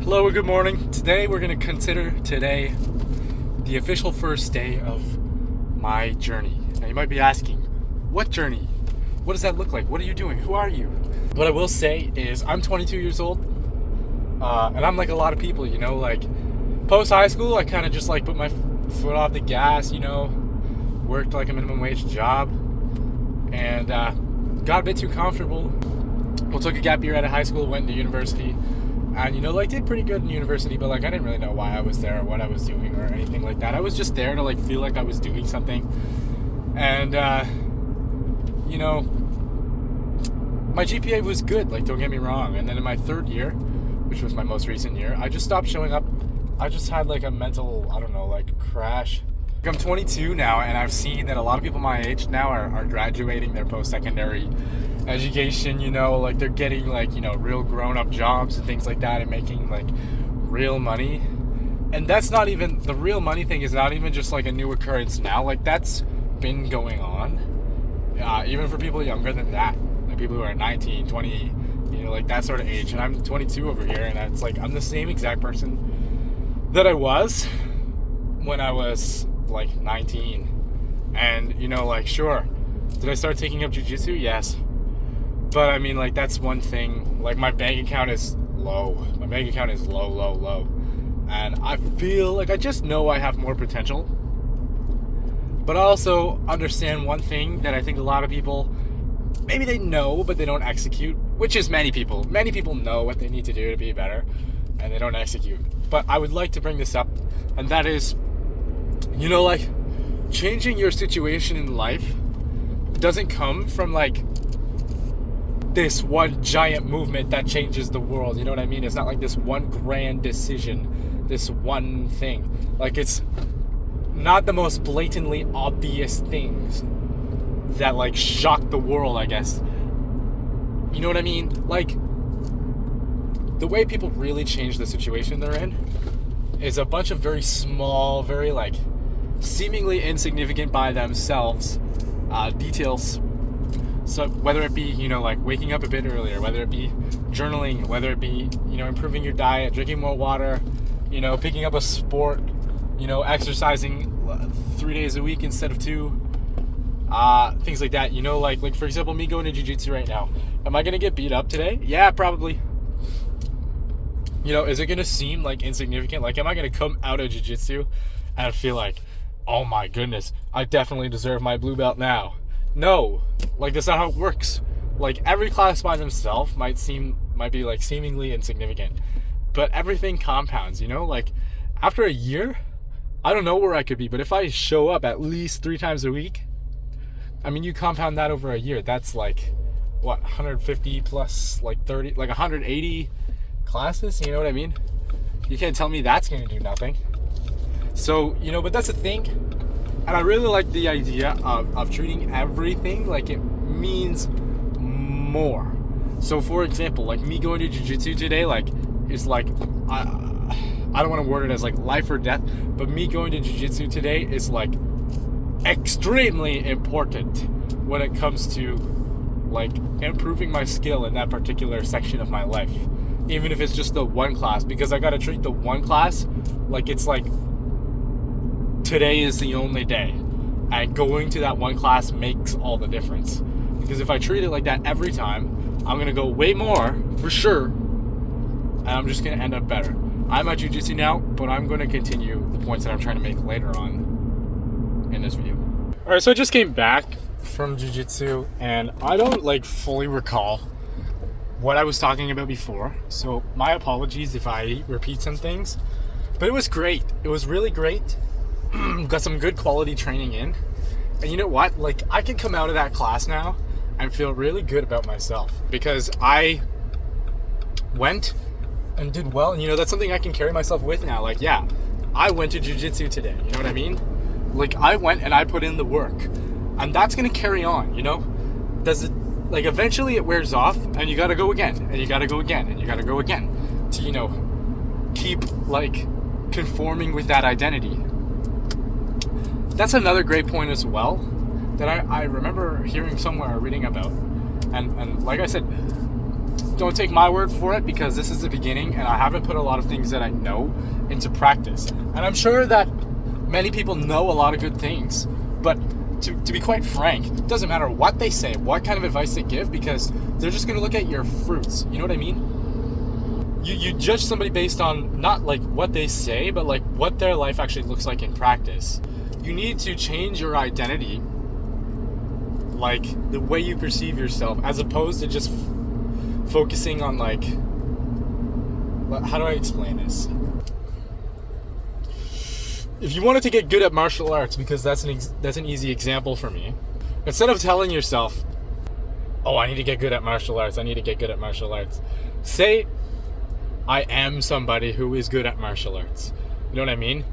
Hello and good morning. Today we're going to consider the official first day of my journey. Now you might be asking, what journey? What does that look like? What are you doing? Who are you? What I will say is I'm 22 years old, and I'm like a lot of people, like post high school, I kind of just like put my foot off the gas, worked like a minimum wage job, and got a bit too comfortable. Well, took a gap year out of high school, went to university. And, did pretty good in university, but, I didn't really know why I was there or what I was doing or anything like that. I was just there to, feel like I was doing something. And, my GPA was good, don't get me wrong. And then in my third year, which was my most recent year, I just stopped showing up. I just had, a mental, crash. I'm 22 now, and I've seen that a lot of people my age now are graduating their post-secondary education, they're getting, real grown-up jobs and things like that and making, real money. And that's not even, the real money thing is not even just, a new occurrence now. That's been going on, even for people younger than that, people who are 19, 20, that sort of age. And I'm 22 over here, and it's I'm the same exact person that I was when I was 19. And sure, did I start taking up jiu-jitsu? Yes, but I mean, that's one thing. My bank account is low. My bank account is low, and I feel I just know I have more potential. But I also understand one thing that I think a lot of people, maybe they know but they don't execute, which is many people know what they need to do to be better and they don't execute. But I would like to bring this up, and that is, changing your situation in life doesn't come from this one giant movement that changes the world. You know what I mean? It's not this one grand decision, this one thing. It's not the most blatantly obvious things that shock the world, I guess. You know what I mean? The way people really change the situation they're in is a bunch of very small, very seemingly insignificant by themselves details. So whether it be waking up a bit earlier, whether it be journaling, whether it be improving your diet, drinking more water, picking up a sport, exercising 3 days a week instead of 2, things like that. For example, me going to jiu-jitsu right now, am I gonna get beat up today? Yeah, probably. Is it gonna seem insignificant? Am I gonna come out of jiu-jitsu and feel oh my goodness, I definitely deserve my blue belt now? No, that's not how it works. Every class by themselves might be seemingly insignificant, but everything compounds. After a year, I don't know where I could be, but if I show up at least 3 times a week, I mean, you compound that over a year, that's 150 plus 30, 180 classes. You know what I mean? You can't tell me that's gonna do nothing. So, but that's the thing. And I really like the idea of treating everything like it means more. So, for example, me going to jiu-jitsu today, is I don't want to word it as life or death, but me going to jiu-jitsu today is extremely important when it comes to improving my skill in that particular section of my life. Even if it's just the one class, because I got to treat the one class it's today is the only day, and going to that one class makes all the difference. Because if I treat it like that every time, I'm gonna go way more for sure, and I'm just gonna end up better. I'm at jiu-jitsu now, but I'm gonna continue the points that I'm trying to make later on in this video. All right, so I just came back from jiu-jitsu, and I don't fully recall what I was talking about before, so my apologies if I repeat some things. But it was great. It was really great. Got some good quality training in, and you know what, I can come out of that class now and feel really good about myself, because I went and did well. And that's something I can carry myself with now. Yeah, I went to jiu-jitsu today, you know what I mean? I went and I put in the work, and that's gonna carry on. Does it eventually it wears off, and you gotta go again, and you gotta go again, and you gotta go again to keep conforming with that identity. That's another great point as well that I remember hearing somewhere or reading about. And like I said, don't take my word for it, because this is the beginning and I haven't put a lot of things that I know into practice. And I'm sure that many people know a lot of good things, but to be quite frank, it doesn't matter what they say, what kind of advice they give, because they're just going to look at your fruits. You know what I mean? You judge somebody based on not like what they say, but like what their life actually looks like in practice. You need to change your identity, like the way you perceive yourself, as opposed to just focusing on like, how do I explain this? If you wanted to get good at martial arts, because that's an easy example for me, instead of telling yourself, oh, I need to get good at martial arts, I need to get good at martial arts, say, I am somebody who is good at martial arts. You know what I mean?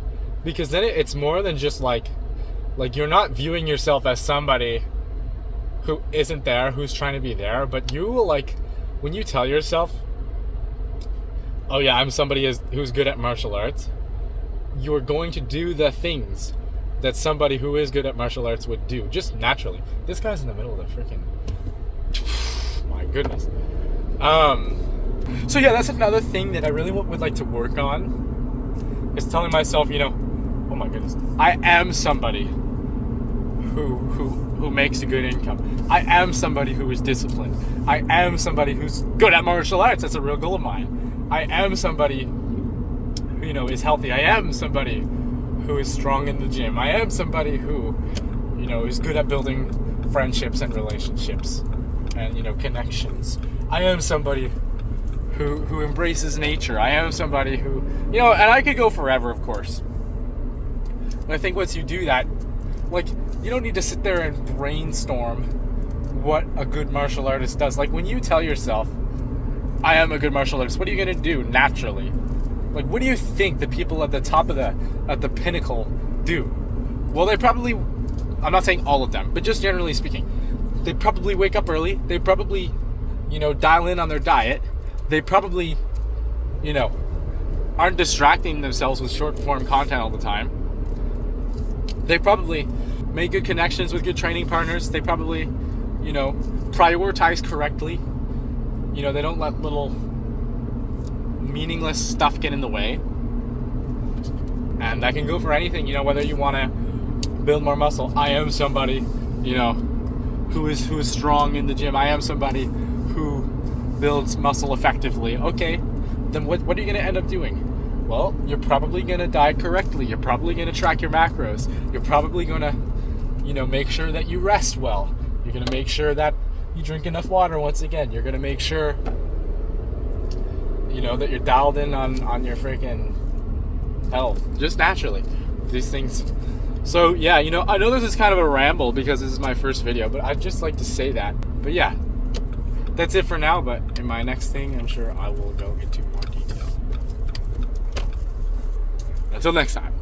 Because then it's more than just like you're not viewing yourself as somebody who isn't there, who's trying to be there, but you will, like, when you tell yourself, oh yeah, I'm somebody who's good at martial arts, you're going to do the things that somebody who is good at martial arts would do, just naturally. This guy's in the middle of the freaking, my goodness. So yeah, that's another thing that I really would like to work on, is telling myself, you know, oh my goodness, I am somebody who makes a good income. I am somebody who is disciplined. I am somebody who's good at martial arts. That's a real goal of mine. I am somebody who, you know, is healthy. I am somebody who is strong in the gym. I am somebody who, you know, is good at building friendships and relationships and, you know, connections. I am somebody who embraces nature. I am somebody who, you know, and I could go forever, of course. But I think once you do that, like, you don't need to sit there and brainstorm what a good martial artist does. Like, when you tell yourself, I am a good martial artist, what are you going to do naturally? Like, what do you think the people at the top of the pinnacle do? Well, they probably, I'm not saying all of them, but just generally speaking, they probably wake up early. They probably, you know, dial in on their diet. They probably, you know, aren't distracting themselves with short form content all the time. They probably make good connections with good training partners. They probably, you know, prioritize correctly. You know, they don't let little meaningless stuff get in the way. And that can go for anything, you know, whether you want to build more muscle. I am somebody, you know, who is strong in the gym. I am somebody who builds muscle effectively. Okay, then what are you going to end up doing? Well, you're probably going to diet correctly. You're probably going to track your macros. You're probably going to, you know, make sure that you rest well. You're going to make sure that you drink enough water once again. You're going to make sure, you know, that you're dialed in on your freaking health. Just naturally. These things. So, yeah, you know, I know this is kind of a ramble because this is my first video, but I'd just like to say that. But yeah, that's it for now. But in my next thing, I'm sure I will go into more detail. Until next time.